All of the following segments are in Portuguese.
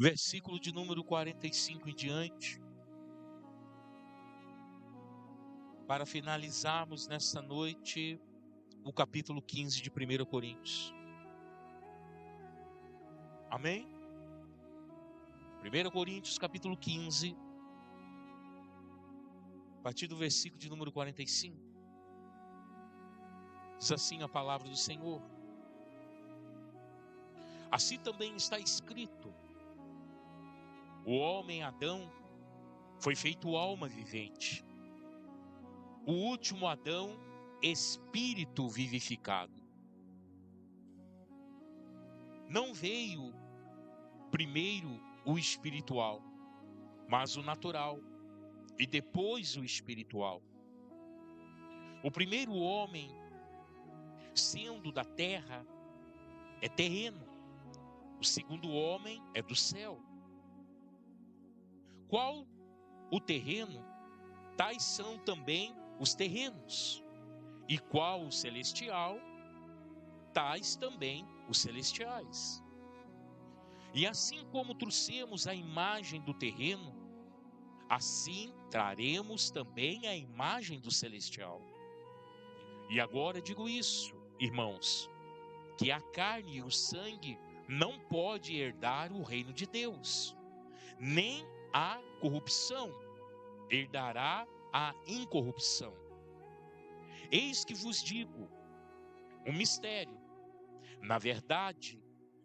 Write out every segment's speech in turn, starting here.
versículo de número 45 em diante, para finalizarmos nesta noite o capítulo 15 de 1 Coríntios. Amém? 1 Coríntios capítulo 15, a partir do versículo de número 45. Diz assim a palavra do Senhor: assim também está escrito: o homem Adão foi feito alma vivente, o último Adão, espírito vivificado. Não veio primeiro o espiritual, mas o natural, e depois o espiritual. O primeiro homem, sendo da terra, é terreno. O segundo homem é do céu. Qual o terreno, tais são também os terrenos. E qual o celestial, tais também os celestiais. E assim como trouxemos a imagem do terreno, assim traremos também a imagem do celestial. E agora digo isso, irmãos, que a carne e o sangue não pode herdar o reino de Deus, nem a corrupção herdará a incorrupção. Eis que vos digo um mistério. Na verdade,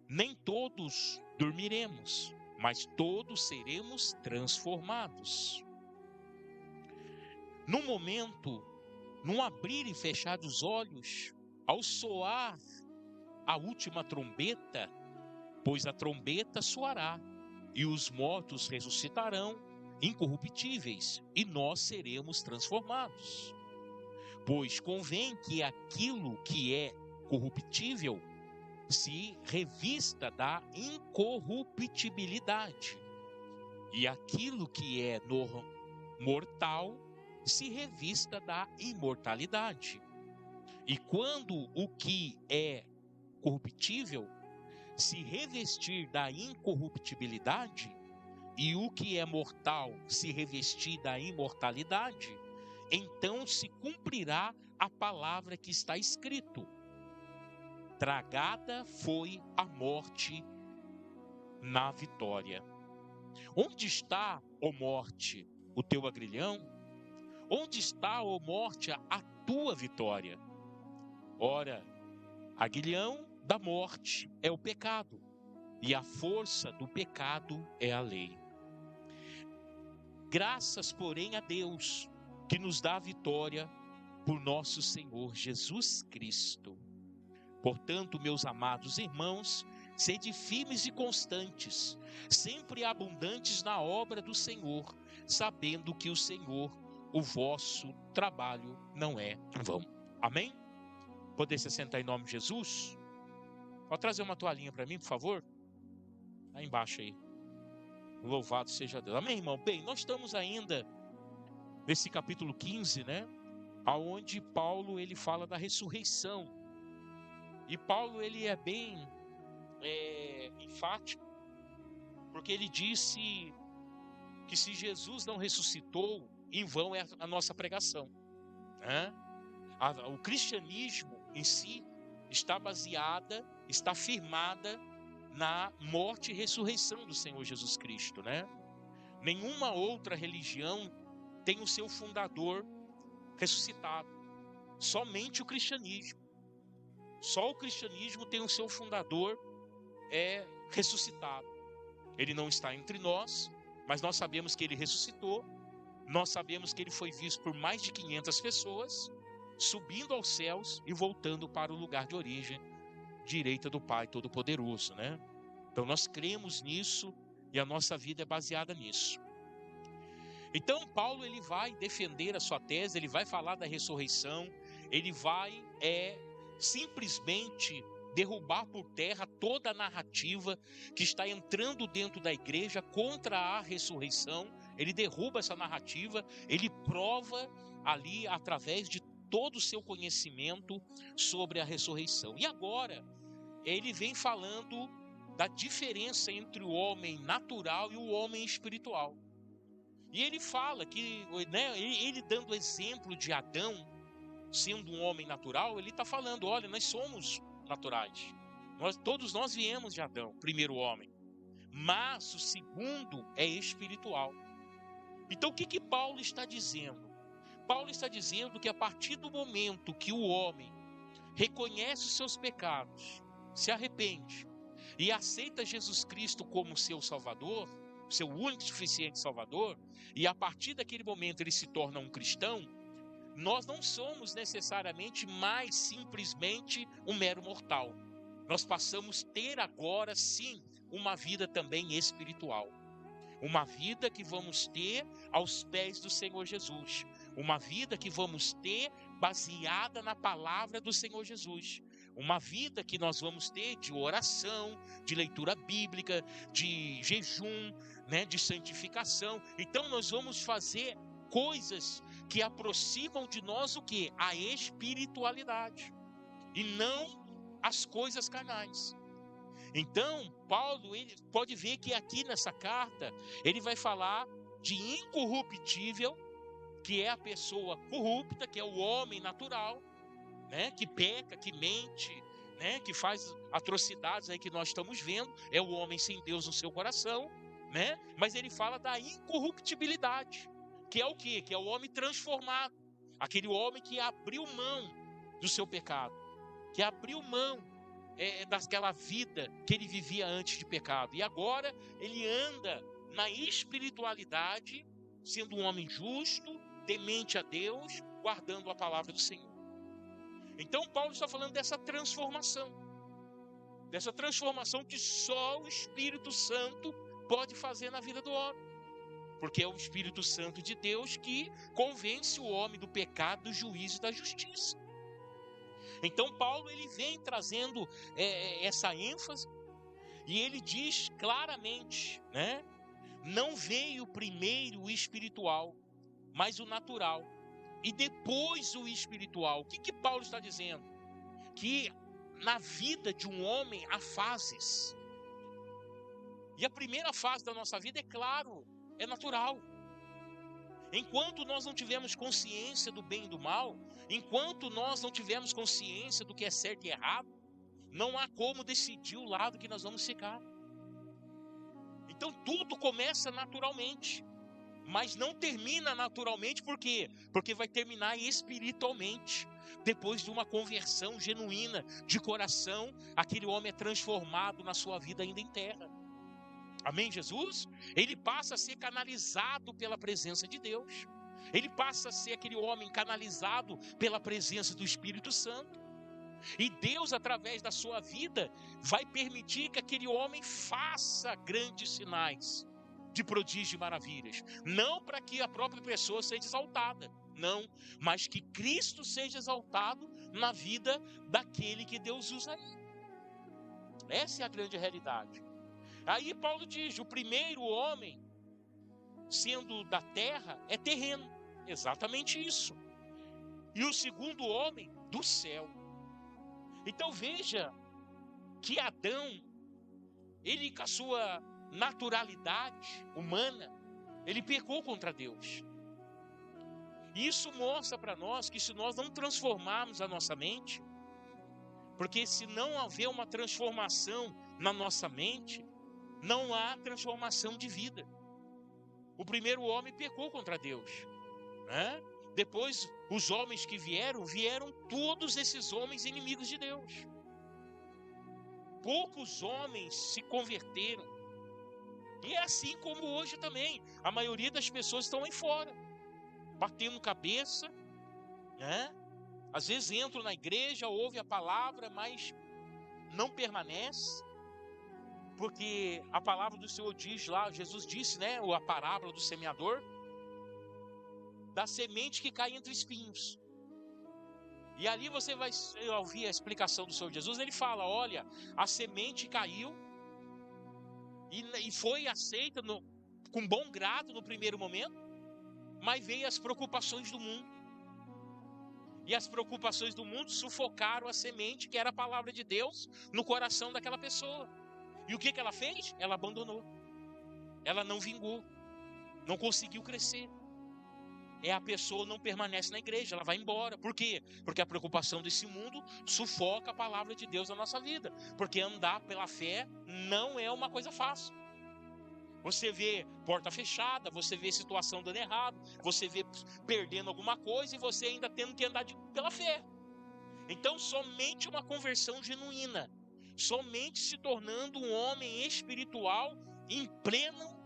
nem todos dormiremos, mas todos seremos transformados. Num momento, num abrir e fechar dos olhos, ao soar a última trombeta, pois a trombeta soará, e os mortos ressuscitarão incorruptíveis, e nós seremos transformados. Pois convém que aquilo que é corruptível se revista da incorruptibilidade, e aquilo que é mortal se revista da imortalidade. E quando o que é corruptível se revestir da incorruptibilidade, e o que é mortal se revestir da imortalidade, então se cumprirá a palavra que está escrito: tragada foi a morte na vitória. Onde está, ó morte, o teu agrilhão? Onde está, ó morte, a tua vitória? Ora, aguilhão da morte é o pecado, e a força do pecado é a lei. Graças, porém, a Deus, que nos dá a vitória por nosso Senhor Jesus Cristo. Portanto, meus amados irmãos, sede firmes e constantes, sempre abundantes na obra do Senhor, sabendo que o Senhor, o vosso trabalho, não é em vão. Amém? Poder se sentar em nome de Jesus? Pode trazer uma toalhinha para mim, por favor? Aí embaixo aí. Louvado seja Deus. Amém, irmão? Bem, nós estamos ainda nesse capítulo 15, né? Aonde Paulo, ele fala da ressurreição. E Paulo, ele é bem enfático, porque ele disse que se Jesus não ressuscitou, em vão é a nossa pregação, né? O cristianismo em si está firmada na morte e ressurreição do Senhor Jesus Cristo, né? Nenhuma outra religião tem o seu fundador ressuscitado. Somente o cristianismo. Só o cristianismo tem o seu fundador ressuscitado. Ele não está entre nós, mas nós sabemos que ele ressuscitou. Nós sabemos que ele foi visto por mais de 500 pessoas, subindo aos céus e voltando para o lugar de origem, direita do Pai Todo-Poderoso, né? Então nós cremos nisso e a nossa vida é baseada nisso. Então Paulo, ele vai defender a sua tese, ele vai falar da ressurreição, ele vai simplesmente derrubar por terra toda a narrativa que está entrando dentro da igreja contra a ressurreição. Ele derruba essa narrativa, ele prova ali através de todo o seu conhecimento sobre a ressurreição. E agora ele vem falando da diferença entre o homem natural e o homem espiritual. E ele fala que, né, ele dando exemplo de Adão, sendo um homem natural, ele está falando, olha, nós somos naturais. Todos nós viemos de Adão, primeiro homem. Mas o segundo é espiritual. Então o que Paulo está dizendo? Paulo está dizendo que a partir do momento que o homem reconhece os seus pecados, se arrepende e aceita Jesus Cristo como seu Salvador, seu único e suficiente Salvador, e a partir daquele momento ele se torna um cristão, nós não somos necessariamente mais simplesmente um mero mortal. Nós passamos a ter agora sim uma vida também espiritual. Uma vida que vamos ter aos pés do Senhor Jesus. Uma vida que vamos ter baseada na palavra do Senhor Jesus. Uma vida que nós vamos ter de oração, de leitura bíblica, de jejum, né, de santificação. Então nós vamos fazer coisas que aproximam de nós o quê? A espiritualidade. E não as coisas carnais. Então, Paulo, ele pode ver que aqui nessa carta, ele vai falar de incorruptível, que é a pessoa corrupta, que é o homem natural, né, que peca, que mente, né, que faz atrocidades aí que nós estamos vendo, é o homem sem Deus no seu coração, né? Mas ele fala da incorruptibilidade, que é o quê? Que é o homem transformado, aquele homem que abriu mão do seu pecado, que abriu mão daquela vida que ele vivia antes de pecado. E agora ele anda na espiritualidade, sendo um homem justo, temente a Deus, guardando a palavra do Senhor. Então Paulo está falando dessa transformação que só o Espírito Santo pode fazer na vida do homem. Porque é o Espírito Santo de Deus que convence o homem do pecado, do juízo e da justiça. Então Paulo ele vem trazendo essa ênfase e ele diz claramente, né? Não veio primeiro o espiritual, mas o natural, e depois o espiritual. O que Paulo está dizendo? Que na vida de um homem há fases. E a primeira fase da nossa vida, é claro, é natural. Enquanto nós não tivermos consciência do bem e do mal, enquanto nós não tivermos consciência do que é certo e errado, não há como decidir o lado que nós vamos ficar. Então tudo começa naturalmente, mas não termina naturalmente. Por quê? Porque vai terminar espiritualmente. Depois de uma conversão genuína de coração, aquele homem é transformado na sua vida ainda em terra. Amém, Jesus? Ele passa a ser canalizado pela presença de Deus. Ele passa a ser aquele homem canalizado pela presença do Espírito Santo. E Deus, através da sua vida, vai permitir que aquele homem faça grandes sinais de prodígio e maravilhas. Não para que a própria pessoa seja exaltada, não, mas que Cristo seja exaltado na vida daquele que Deus usa. Essa é a grande realidade. Aí Paulo diz, o primeiro homem, sendo da terra, é terreno. Exatamente isso. E o segundo homem, do céu. Então veja que Adão, ele com a sua naturalidade humana, ele pecou contra Deus. E isso mostra para nós que se nós não transformarmos a nossa mente, porque se não houver uma transformação na nossa mente, não há transformação de vida. O primeiro homem pecou contra Deus, né? Depois, os homens que vieram todos esses homens inimigos de Deus. Poucos homens se converteram. E é assim como hoje também. A maioria das pessoas estão aí fora, batendo cabeça, né? Às vezes entram na igreja, ouvem a palavra, mas não permanece. Porque a palavra do Senhor diz lá, Jesus disse, né? A parábola do semeador, da semente que cai entre espinhos. E ali você vai ouvir a explicação do Senhor Jesus. Ele fala, olha, a semente caiu e foi aceita com bom grado no primeiro momento, mas veio as preocupações do mundo. E as preocupações do mundo sufocaram a semente, que era a palavra de Deus, no coração daquela pessoa. E o que ela fez? Ela abandonou. Ela não vingou. Não conseguiu crescer. A pessoa não permanece na igreja, ela vai embora. Por quê? Porque a preocupação desse mundo sufoca a palavra de Deus na nossa vida. Porque andar pela fé não é uma coisa fácil. Você vê porta fechada, você vê situação dando errado, você vê perdendo alguma coisa e você ainda tendo que andar pela fé. Então, somente uma conversão genuína, somente se tornando um homem espiritual em pleno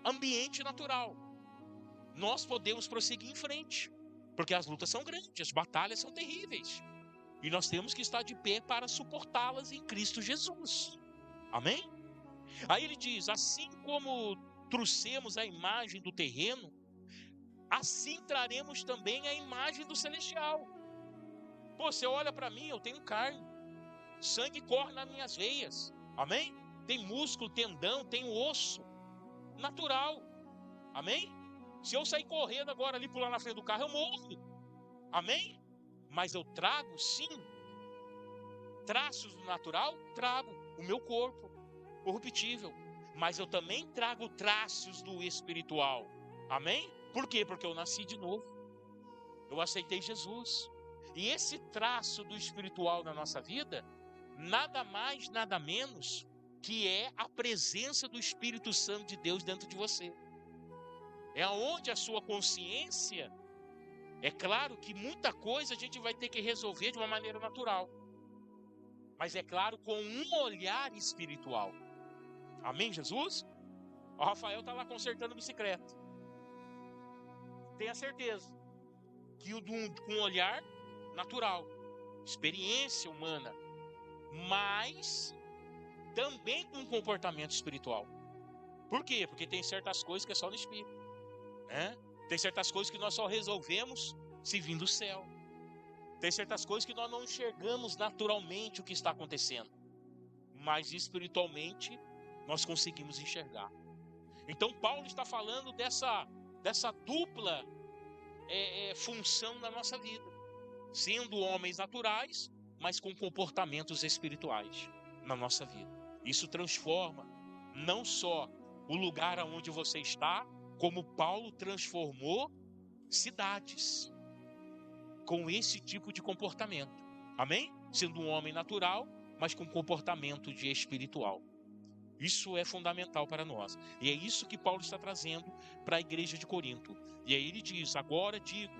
ambiente natural, nós podemos prosseguir em frente, porque as lutas são grandes, as batalhas são terríveis, e nós temos que estar de pé para suportá-las em Cristo Jesus. Amém? Aí ele diz: assim como trouxemos a imagem do terreno, assim traremos também a imagem do celestial. Pô, você olha para mim, eu tenho carne, sangue corre nas minhas veias, amém? Tem músculo, tendão, tem osso, natural, amém? Se eu sair correndo agora ali, pular na frente do carro, eu morro, amém? Mas eu trago, sim, traços do natural, trago o meu corpo corruptível, mas eu também trago traços do espiritual, amém? Por quê? Porque eu nasci de novo, eu aceitei Jesus, e esse traço do espiritual na nossa vida, nada mais, nada menos que é a presença do Espírito Santo de Deus dentro de você. É onde a sua consciência, é claro que muita coisa a gente vai ter que resolver de uma maneira natural, mas é claro, com um olhar espiritual. Amém, Jesus? O Rafael está lá consertando bicicleta. Tenha certeza que com um olhar natural, experiência humana, mas também com um comportamento espiritual. Por quê? Porque tem certas coisas que é só no espírito, né? Tem certas coisas que nós só resolvemos se vir do céu. Tem certas coisas que nós não enxergamos naturalmente o que está acontecendo, mas espiritualmente nós conseguimos enxergar. Então Paulo está falando dessa dupla função na nossa vida, sendo homens naturais, mas com comportamentos espirituais na nossa vida. Isso transforma não só o lugar onde você está, como Paulo transformou cidades com esse tipo de comportamento. Amém? Sendo um homem natural, mas com comportamento de espiritual. Isso é fundamental para nós. E é isso que Paulo está trazendo para a igreja de Corinto. E aí ele diz: agora digo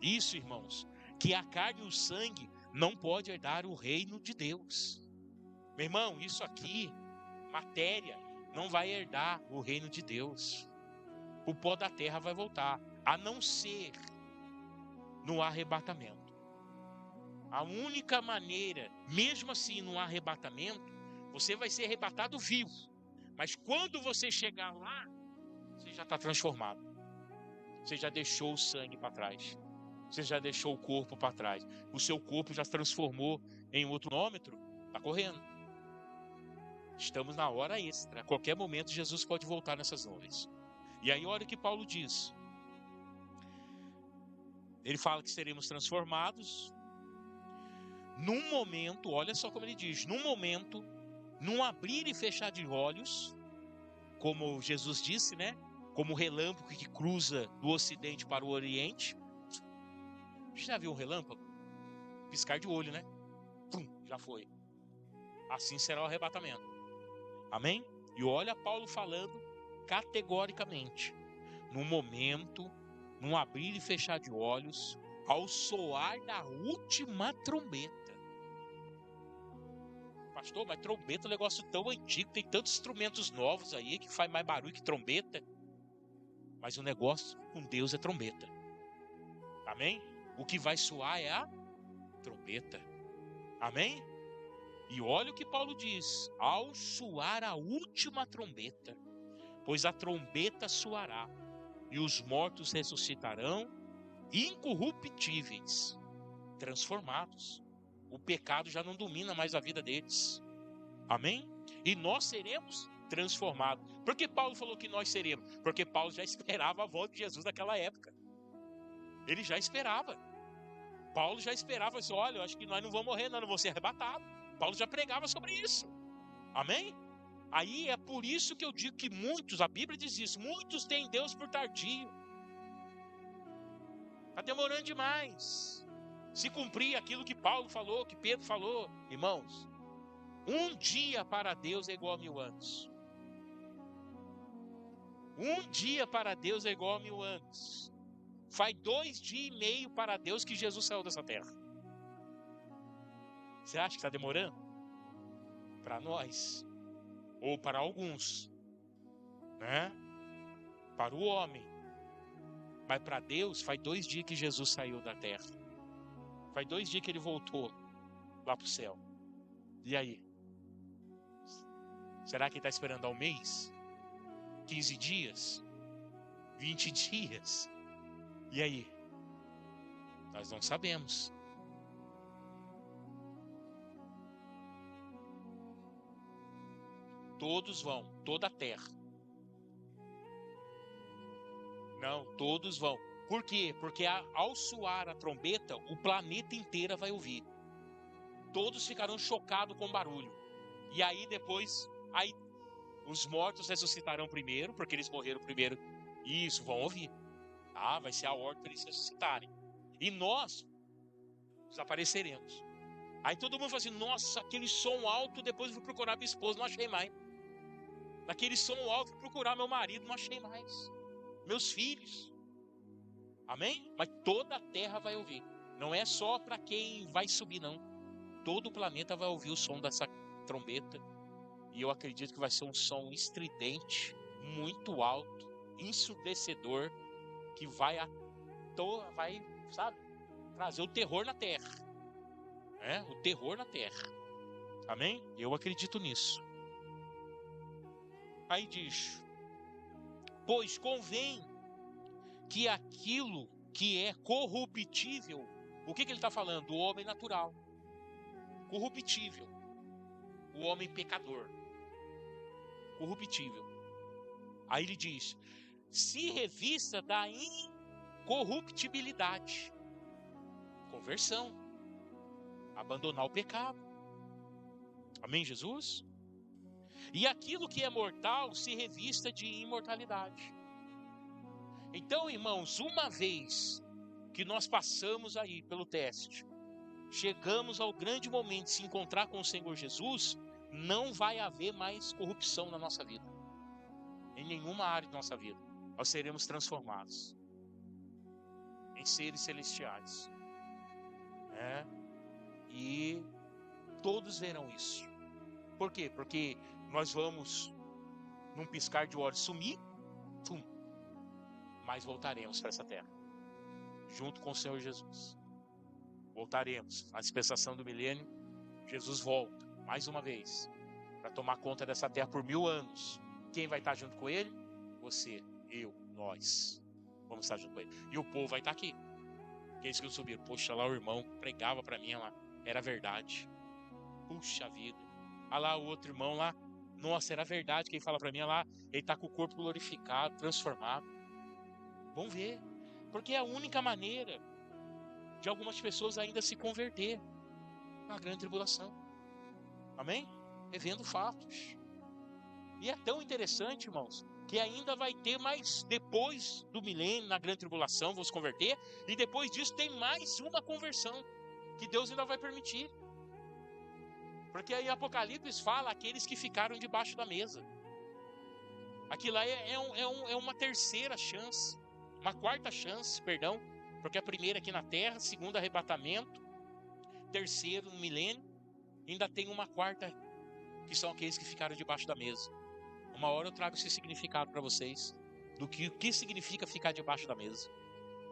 isso, irmãos, que a carne e o sangue não pode herdar o reino de Deus. Meu irmão, isso aqui, matéria, não vai herdar o reino de Deus. O pó da terra vai voltar, a não ser no arrebatamento. A única maneira, mesmo assim no arrebatamento, você vai ser arrebatado vivo. Mas quando você chegar lá, você já está transformado. Você já deixou o sangue para trás. Você já deixou o corpo para trás. O seu corpo já se transformou em outro cronômetro. Está correndo. Estamos na hora extra. A qualquer momento Jesus pode voltar nessas nuvens. E aí olha o que Paulo diz. Ele fala que seremos transformados num momento, olha só como ele diz, num momento, num abrir e fechar de olhos, como Jesus disse, né? Como o relâmpago que cruza do ocidente para o oriente. Você já viu um relâmpago? Piscar de olho, né? Pum, já foi. Assim será o arrebatamento. Amém? E olha Paulo falando categoricamente. Num momento, num abrir e fechar de olhos, ao soar da última trombeta. Pastor, mas trombeta é um negócio tão antigo, tem tantos instrumentos novos aí que faz mais barulho que trombeta. Mas o negócio com Deus é trombeta. Amém? O que vai soar é a trombeta. Amém? E olha o que Paulo diz: ao soar a última trombeta, pois a trombeta soará, e os mortos ressuscitarão, incorruptíveis, transformados. O pecado já não domina mais a vida deles. Amém? E nós seremos transformados. Por que Paulo falou que nós seremos? Porque Paulo já esperava a volta de Jesus naquela época. Ele já esperava. Paulo já esperava assim: olha, eu acho que nós não vamos morrer, nós não vamos ser arrebatados. Paulo já pregava sobre isso. Amém? Aí é por isso que eu digo que muitos, a Bíblia diz isso, muitos têm Deus por tardio. Está demorando demais. Se cumprir aquilo que Paulo falou, que Pedro falou, irmãos, um dia para Deus é igual a 1000 anos. Um dia para Deus é igual a 1000 anos. Faz 2 dias e meio para Deus que Jesus saiu dessa terra. Você acha que está demorando? Para nós, ou para alguns, né? Para o homem. Mas para Deus, faz 2 dias que Jesus saiu da terra. Faz 2 dias que ele voltou lá para o céu. E aí? Será que ele está esperando ao mês? 15 dias? 20 dias? E aí? Nós não sabemos. Todos vão, toda a terra. Não, todos vão. Por quê? Porque ao soar a trombeta, o planeta inteiro vai ouvir. Todos ficarão chocados com o barulho. E aí depois, os mortos ressuscitarão primeiro, porque eles morreram primeiro. Isso, vão ouvir. Vai ser a ordem para eles ressuscitarem. E nós desapareceremos. Aí todo mundo fala assim, nossa, aquele som alto, depois eu fui procurar minha esposa, não achei mais. Naquele som alto, fui procurar meu marido, não achei mais. Meus filhos. Amém? Mas toda a terra vai ouvir. Não é só para quem vai subir, não. Todo o planeta vai ouvir o som dessa trombeta. E eu acredito que vai ser um som estridente, muito alto, ensurdecedor, que vai sabe, trazer o terror na terra. O terror na terra. Amém? Eu acredito nisso. Aí diz, pois convém que aquilo que é corruptível, o que ele está falando? O homem natural. Corruptível. O homem pecador. Corruptível. Aí ele diz, se revista da incorruptibilidade. Conversão. Abandonar o pecado. Amém, Jesus? E aquilo que é mortal se revista de imortalidade. Então, irmãos, uma vez que nós passamos aí pelo teste, chegamos ao grande momento de se encontrar com o Senhor Jesus, não vai haver mais corrupção na nossa vida. Em nenhuma área da nossa vida. Nós seremos transformados em seres celestiais. E todos verão isso. Por quê? Porque nós vamos, num piscar de olhos, sumir, mas voltaremos para essa terra, junto com o Senhor Jesus. Voltaremos. Na dispensação do milênio, Jesus volta, mais uma vez, para tomar conta dessa terra por 1000 anos. Quem vai estar junto com ele? Você, eu, nós. Vamos estar junto com ele. E o povo vai estar aqui. Aqueles que subiram. Poxa, lá o irmão pregava para mim lá. Era verdade. Puxa vida. Olha lá o outro irmão lá. Nossa, era verdade. Quem fala para mim lá, ele está com o corpo glorificado, transformado. Vamos ver. Porque é a única maneira de algumas pessoas ainda se converter na grande tribulação. Amém? Revendo fatos. E é tão interessante, irmãos, que ainda vai ter mais, depois do milênio, na grande tribulação, vão se converter, e depois disso tem mais uma conversão, que Deus ainda vai permitir. Porque aí Apocalipse fala aqueles que ficaram debaixo da mesa. Aquilo lá é uma terceira chance, uma quarta chance, perdão, porque a primeira aqui na terra, segundo arrebatamento, terceiro no milênio, ainda tem uma quarta, que são aqueles que ficaram debaixo da mesa. Uma hora eu trago esse significado para vocês, do que o que significa ficar debaixo da mesa.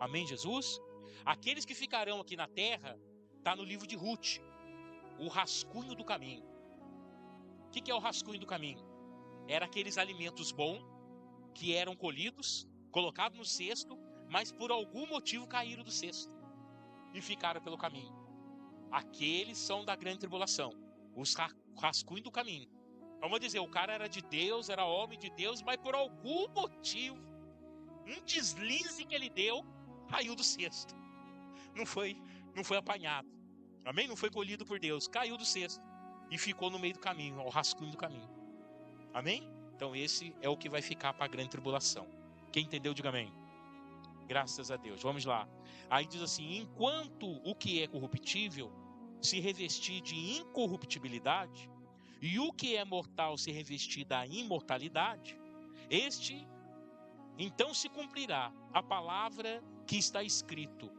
Amém, Jesus? Aqueles que ficarão aqui na terra, está no livro de Ruth, o rascunho do caminho. O que é o rascunho do caminho? Era aqueles alimentos bons, que eram colhidos, colocados no cesto, mas por algum motivo caíram do cesto, e ficaram pelo caminho. Aqueles são da grande tribulação, os rascunhos do caminho. Vamos dizer, o cara era de Deus, era homem de Deus, mas por algum motivo, um deslize que ele deu, caiu do cesto. Não foi apanhado. Amém? Não foi colhido por Deus. Caiu do cesto e ficou no meio do caminho, ao rascunho do caminho. Amém? Então esse é o que vai ficar para a grande tribulação. Quem entendeu, diga amém. Graças a Deus. Vamos lá. Aí diz assim: enquanto o que é corruptível se revestir de incorruptibilidade, e o que é mortal se revestir da imortalidade, então se cumprirá a palavra que está escrito: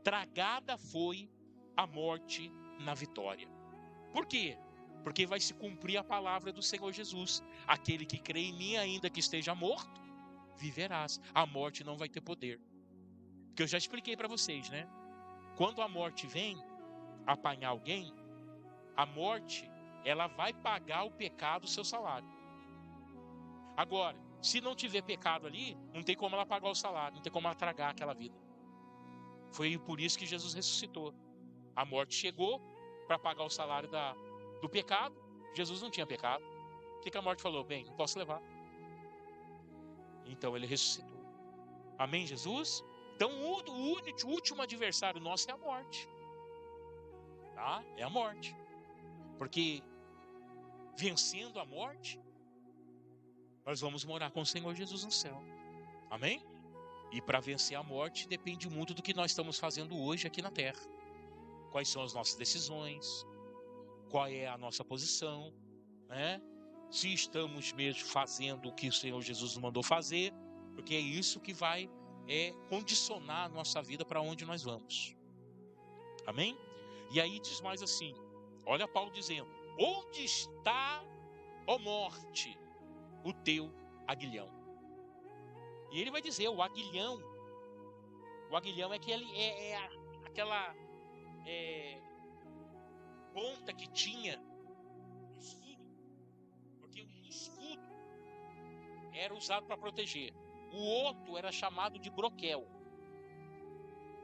tragada foi a morte na vitória. Por quê? Porque vai se cumprir a palavra do Senhor Jesus: aquele que crê em mim, ainda que esteja morto, viverás. A morte não vai ter poder. Porque eu já expliquei para vocês, né? Quando a morte vem apanhar alguém, a morte, ela vai pagar o pecado, o seu salário. Agora, se não tiver pecado ali, não tem como ela pagar o salário, não tem como ela tragar aquela vida. Foi por isso que Jesus ressuscitou. A morte chegou para pagar o salário do pecado. Jesus não tinha pecado. O que a morte falou? Bem, não posso levar. Então ele ressuscitou. Amém, Jesus? Então o último adversário nosso é a morte. Tá? É a morte. Porque vencendo a morte, nós vamos morar com o Senhor Jesus no céu. Amém? E para vencer a morte depende muito do que nós estamos fazendo hoje aqui na terra. Quais são as nossas decisões? Qual é a nossa posição? Né? Se estamos mesmo fazendo o que o Senhor Jesus nos mandou fazer, porque é isso que vai condicionar a nossa vida para onde nós vamos. Amém? E aí diz mais assim, olha Paulo dizendo: onde está, ó morte, o teu aguilhão? E ele vai dizer, o aguilhão é aquela ponta que tinha no escudo, porque o escudo era usado para proteger. O outro era chamado de broquel.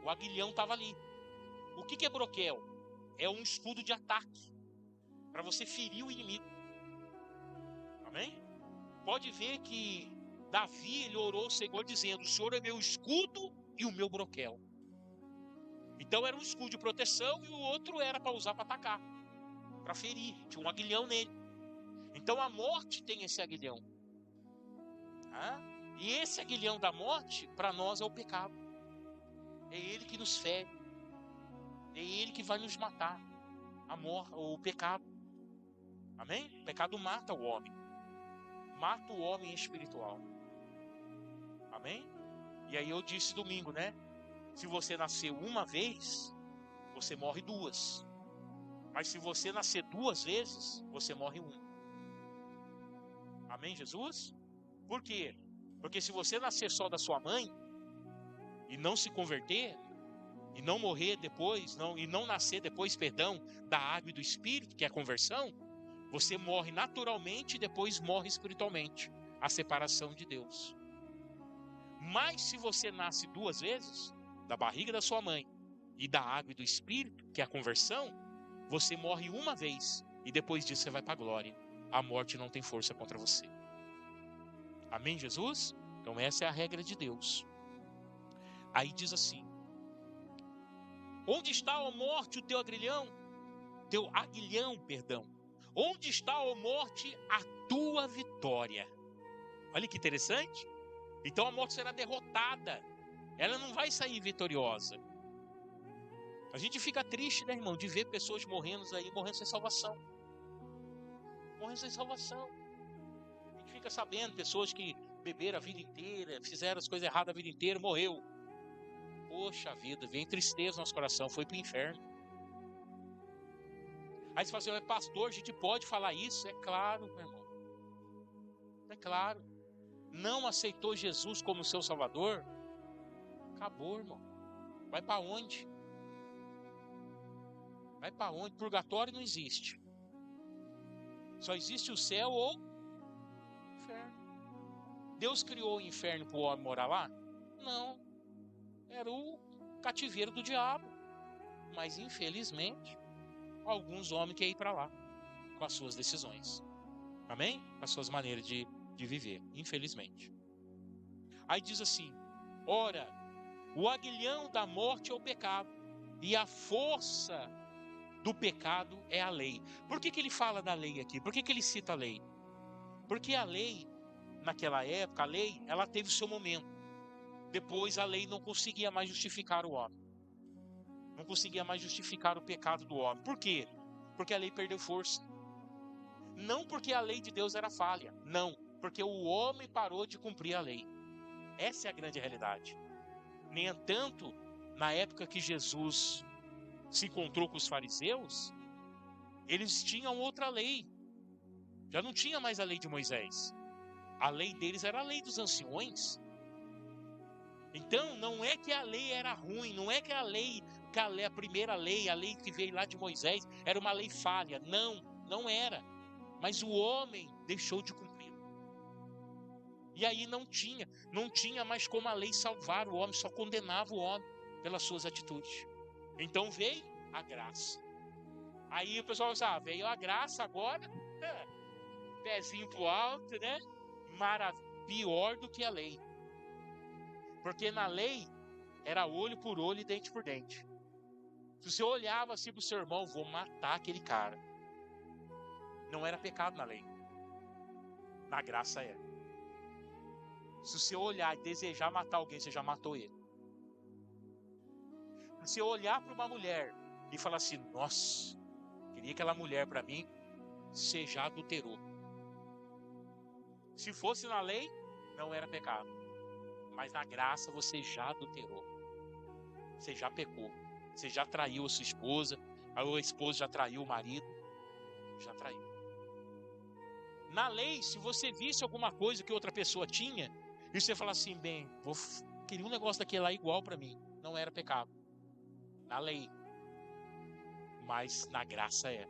O aguilhão estava ali. O que é broquel? É um escudo de ataque, para você ferir o inimigo. Amém? Pode ver que Davi, ele orou ao Senhor dizendo: o Senhor é meu escudo e o meu broquel. Então era um escudo de proteção e o outro era para usar para atacar, para ferir. Tinha um aguilhão nele. Então a morte tem esse aguilhão. E esse aguilhão da morte, para nós, é o pecado. É ele que nos fere. É ele que vai nos matar. O pecado. Amém? O pecado mata o homem. Mata o homem espiritual. Amém? E aí eu disse domingo, né? Se você nasceu uma vez, você morre duas. Mas se você nascer duas vezes, você morre uma. Amém, Jesus? Por quê? Porque se você nascer só da sua mãe e não se converter, e não morrer depois, e não nascer depois, da água e do Espírito, que é a conversão, você morre naturalmente e depois morre espiritualmente, a separação de Deus. Mas se você nasce duas vezes, da barriga da sua mãe e da água e do Espírito, que é a conversão, você morre uma vez e depois disso você vai para a glória. A morte não tem força contra você. Amém, Jesus? Então essa é a regra de Deus. Aí diz assim: onde está, ó morte, o teu aguilhão? Teu aguilhão, perdão. Onde está, ó morte, a tua vitória? Olha que interessante. Então a morte será derrotada. Ela não vai sair vitoriosa. A gente fica triste, né, irmão, de ver pessoas morrendo sem salvação. Morrendo sem salvação. A gente fica sabendo, pessoas que beberam a vida inteira, fizeram as coisas erradas a vida inteira, morreu. Poxa vida, vem tristeza no nosso coração, foi para o inferno. Aí você fala assim: pastor, a gente pode falar isso? É claro, meu irmão. É claro. Não aceitou Jesus como seu Salvador? Acabou, irmão. Vai para onde? Vai para onde? Purgatório não existe. Só existe o céu ou o inferno. Deus criou o inferno para o homem morar lá? Não. Era o cativeiro do diabo. Mas infelizmente, alguns homens querem ir para lá com as suas decisões. Amém? Com as suas maneiras de viver, infelizmente. Aí diz assim: ora, o aguilhão da morte é o pecado, e a força do pecado é a lei. Por que ele fala da lei aqui? Por que ele cita a lei? Porque a lei, naquela época, a lei, ela teve o seu momento. Depois a lei não conseguia mais justificar o homem. Não conseguia mais justificar o pecado do homem. Por quê? Porque a lei perdeu força. Não porque a lei de Deus era falha. Não, porque o homem parou de cumprir a lei. Essa é a grande realidade. No entanto, na época que Jesus se encontrou com os fariseus, eles tinham outra lei. Já não tinha mais a lei de Moisés. A lei deles era a lei dos anciões. Então, não é que a lei era ruim, não é que a primeira lei, a lei que veio lá de Moisés, era uma lei falha. Não, não era. Mas o homem deixou de cumprir. E aí não tinha mais como a lei salvar o homem, só condenava o homem pelas suas atitudes. Então veio a graça. Aí o pessoal fala, veio a graça agora, pezinho pro alto, né? Pior do que a lei. Porque na lei era olho por olho e dente por dente. Se você olhava assim pro seu irmão, vou matar aquele cara. Não era pecado na lei. Na graça é. Se você olhar e desejar matar alguém, você já matou ele. Se você olhar para uma mulher e falar assim, nossa, queria aquela mulher para mim, você já adulterou. Se fosse na lei, não era pecado. Mas na graça você já adulterou. Você já pecou. Você já traiu a sua esposa. A esposa já traiu o marido. Já traiu. Na lei, se você visse alguma coisa que outra pessoa tinha, e você fala assim, bem, queria um negócio daquele lá igual para mim. Não era pecado. Na lei. Mas na graça é.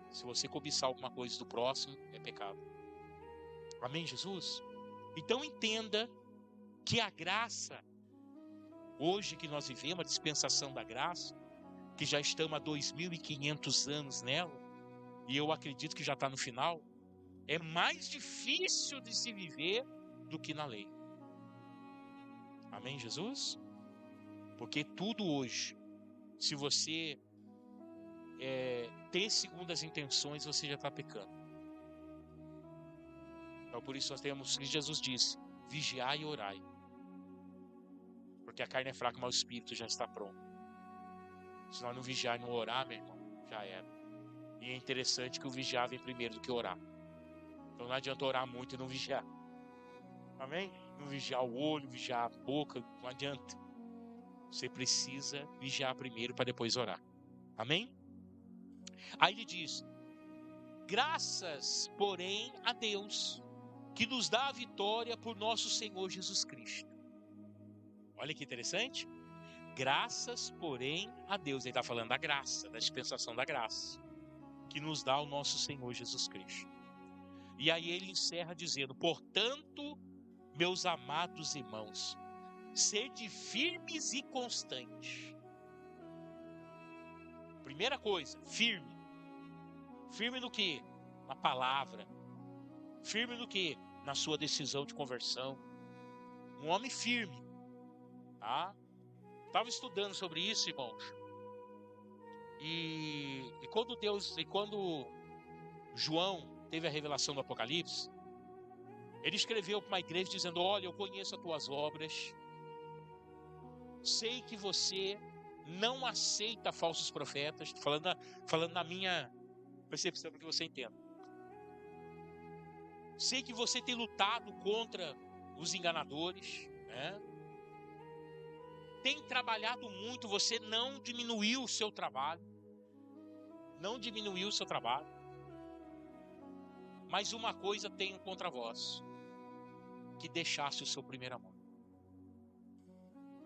Se você cobiçar alguma coisa do próximo, é pecado. Amém, Jesus? Então entenda que a graça, hoje que nós vivemos a dispensação da graça, que já estamos há 2.500 anos nela, e eu acredito que já está no final, é mais difícil de se viver do que na lei. Amém, Jesus? Porque tudo hoje, se você ter segundas intenções, você já está pecando. Então por isso nós temos, que Jesus disse, vigiai e orai. Porque a carne é fraca, mas o espírito já está pronto. Se nós não vigiar e não orar, meu irmão, já era. E é interessante que o vigiar vem primeiro do que orar. Então não adianta orar muito e não vigiar. Amém? Não vigiar o olho, vigiar a boca, não adianta. Você precisa vigiar primeiro para depois orar. Amém? Aí ele diz, graças, porém, a Deus, que nos dá a vitória por nosso Senhor Jesus Cristo. Olha que interessante. Graças, porém, a Deus. Ele está falando da graça, da dispensação da graça, que nos dá o nosso Senhor Jesus Cristo. E aí ele encerra dizendo, portanto, meus amados irmãos, sede firmes e constantes. Primeira coisa, firme. Firme no quê? Na palavra. Firme no quê? Na sua decisão de conversão. Um homem firme. Tá? Estava estudando sobre isso, irmãos. E quando João teve a revelação do Apocalipse, ele escreveu para uma igreja dizendo, olha, eu conheço as tuas obras, sei que você não aceita falsos profetas, falando na minha percepção para que você entenda. Sei que você tem lutado contra os enganadores, né? Tem trabalhado muito, você não diminuiu o seu trabalho. Não diminuiu o seu trabalho. Mas uma coisa tenho contra vós, que deixasse o seu primeiro amor.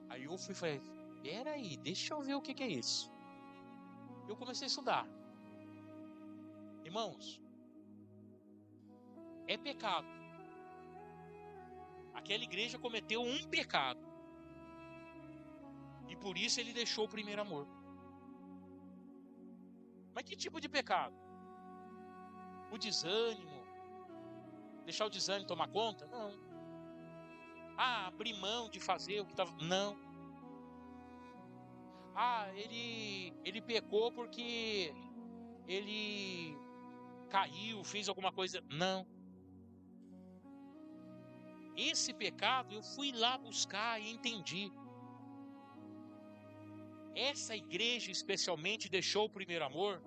Aí eu fui e falei, peraí, deixa eu ver o que é isso. Eu comecei a estudar. Irmãos, é pecado. Aquela igreja cometeu um pecado. E por isso ele deixou o primeiro amor. Mas que tipo de pecado? O desânimo? Deixar o desânimo tomar conta? Não. Abrir mão de fazer o que estava... Não. Ele pecou porque ele caiu, fez alguma coisa... Não. Esse pecado eu fui lá buscar e entendi. Essa igreja especialmente deixou o primeiro amor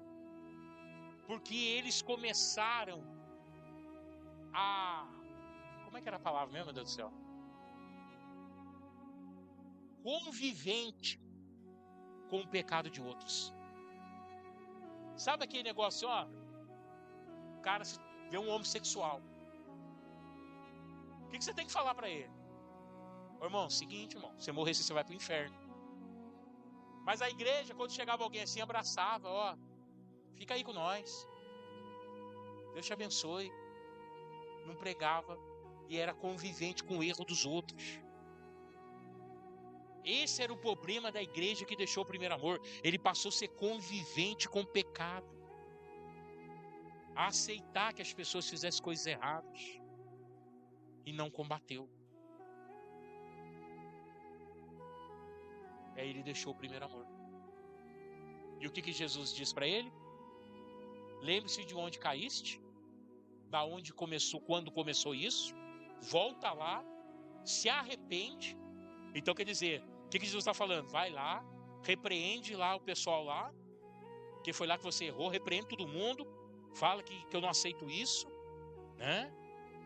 porque eles começaram a... Como é que era a palavra mesmo, meu Deus do céu? Convivente com o pecado de outros. Sabe aquele negócio, ó? O cara vê um homossexual. O que você tem que falar para ele? Ô, irmão, seguinte, irmão, você morrer, você vai pro inferno. Mas a igreja, quando chegava alguém assim, abraçava, ó, fica aí com nós. Deus te abençoe. Não pregava e era convivente com o erro dos outros. Esse era o problema da igreja que deixou o primeiro amor. Ele passou a ser convivente com o pecado, a aceitar que as pessoas fizessem coisas erradas e não combateu. Aí ele deixou o primeiro amor. E o que Jesus diz para ele? Lembre-se de onde caíste, da onde começou, quando começou isso, volta lá, se arrepende. Então quer dizer, o que Jesus está falando? Vai lá, repreende lá o pessoal lá, que foi lá que você errou, repreende todo mundo, fala que eu não aceito isso, né?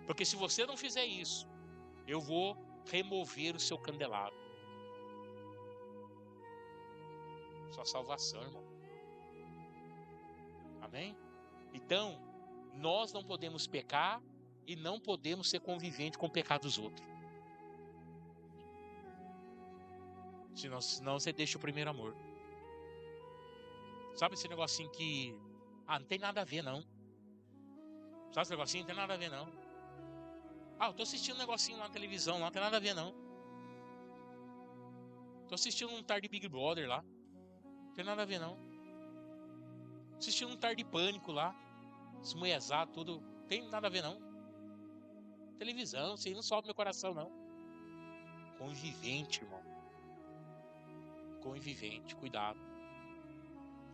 Porque se você não fizer isso, eu vou remover o seu candelabro. Sua salvação, irmão. Amém? Então, nós não podemos pecar e não podemos ser conviventes com o pecado dos outros. Senão você deixa o primeiro amor. Sabe esse negocinho que... não tem nada a ver, não. Sabe esse negocinho? Não tem nada a ver, não. Eu tô assistindo um negocinho lá na televisão, lá não tem nada a ver, não. Tô assistindo um tarde de Big Brother lá. Não tem nada a ver, não. Assistindo um tarde de Pânico lá. Esmoezado, tudo. Não tem nada a ver, não. Televisão, isso aí não sobe meu coração, não. Convivente, irmão. Convivente, cuidado.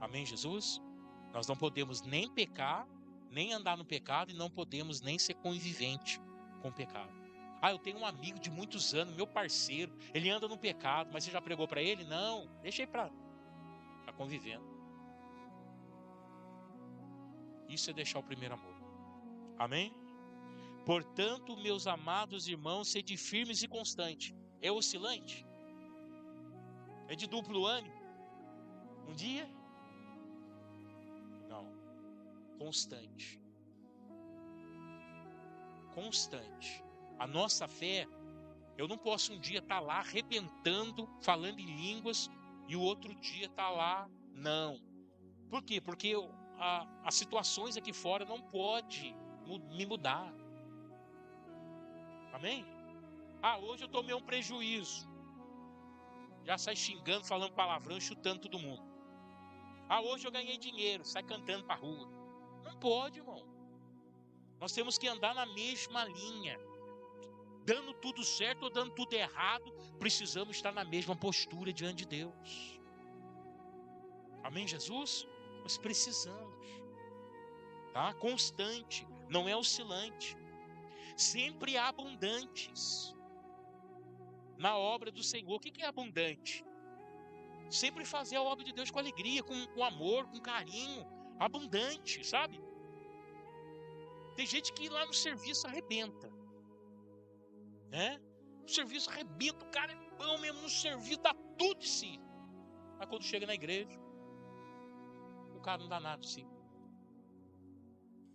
Amém, Jesus? Nós não podemos nem pecar, nem andar no pecado, e não podemos nem ser convivente com o pecado. Eu tenho um amigo de muitos anos, meu parceiro, ele anda no pecado, mas você já pregou para ele? Não, deixa ele para convivendo. Isso é deixar o primeiro amor. Amém? Portanto, meus amados irmãos, sede firmes e constantes. É oscilante? É de duplo ânimo? Um dia? Não. Constante. Constante. A nossa fé, eu não posso um dia estar lá arrebentando, falando em línguas, e o outro dia estar lá, não. Por quê? Porque as situações aqui fora não podem me mudar. Amém? Hoje eu tomei um prejuízo. Já sai xingando, falando palavrão, chutando todo mundo. Hoje eu ganhei dinheiro, sai cantando para a rua. Não pode, irmão. Nós temos que andar na mesma linha. Dando tudo certo ou dando tudo errado, precisamos estar na mesma postura diante de Deus. Amém, Jesus? Nós precisamos. Tá? Constante, não é oscilante. Sempre abundantes na obra do Senhor. O que é abundante? Sempre fazer a obra de Deus com alegria, com amor, com carinho. Abundante, sabe? Tem gente que lá no serviço arrebenta, né? O serviço arrebenta, o cara é bom mesmo no serviço, dá tudo de si. Mas quando chega na igreja, o cara não dá nada de si.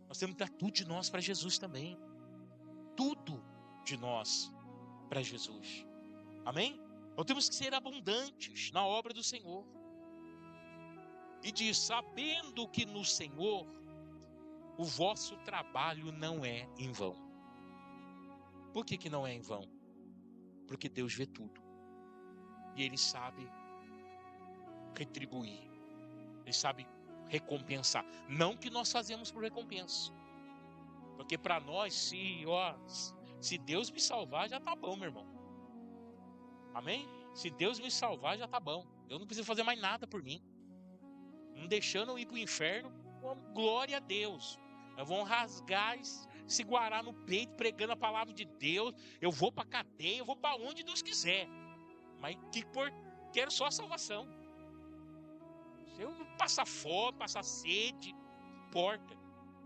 Nós temos que dar tudo de nós para Jesus também. Tudo de nós para Jesus. Amém? Nós temos que ser abundantes na obra do Senhor. E diz, sabendo que no Senhor o vosso trabalho não é em vão. Por que não é em vão? Porque Deus vê tudo. E Ele sabe retribuir. Ele sabe recompensar. Não que nós fazemos por recompensa. Porque para nós, se Deus me salvar, já tá bom, meu irmão. Amém? Se Deus me salvar, já tá bom. Eu não preciso fazer mais nada por mim. Não deixando eu ir para o inferno, glória a Deus. Nós vamos rasgar esse guará no peito, pregando a palavra de Deus. Eu vou para a cadeia, eu vou para onde Deus quiser. Mas quero só a salvação. Se eu passar fome, passar sede, importa.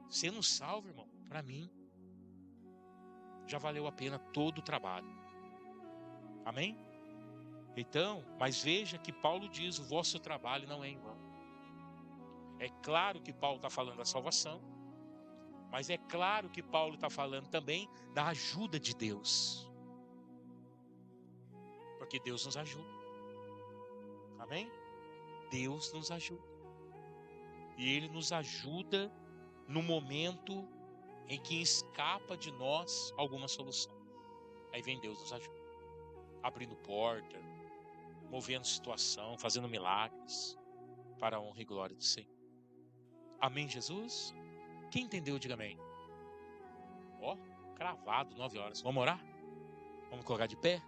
Sendo salvo, irmão, para mim, já valeu a pena todo o trabalho. Amém? Então, mas veja que Paulo diz, o vosso trabalho não é em vão. É claro que Paulo está falando da salvação, mas é claro que Paulo está falando também da ajuda de Deus. Porque Deus nos ajuda. Amém? Deus nos ajuda. E Ele nos ajuda no momento em que escapa de nós alguma solução. Aí vem Deus nos ajuda. Abrindo porta, movendo situação, fazendo milagres, para a honra e glória do Senhor. Amém, Jesus? Quem entendeu, diga amém. Ó, cravado, 9 horas. Vamos orar? Vamos colocar de pé?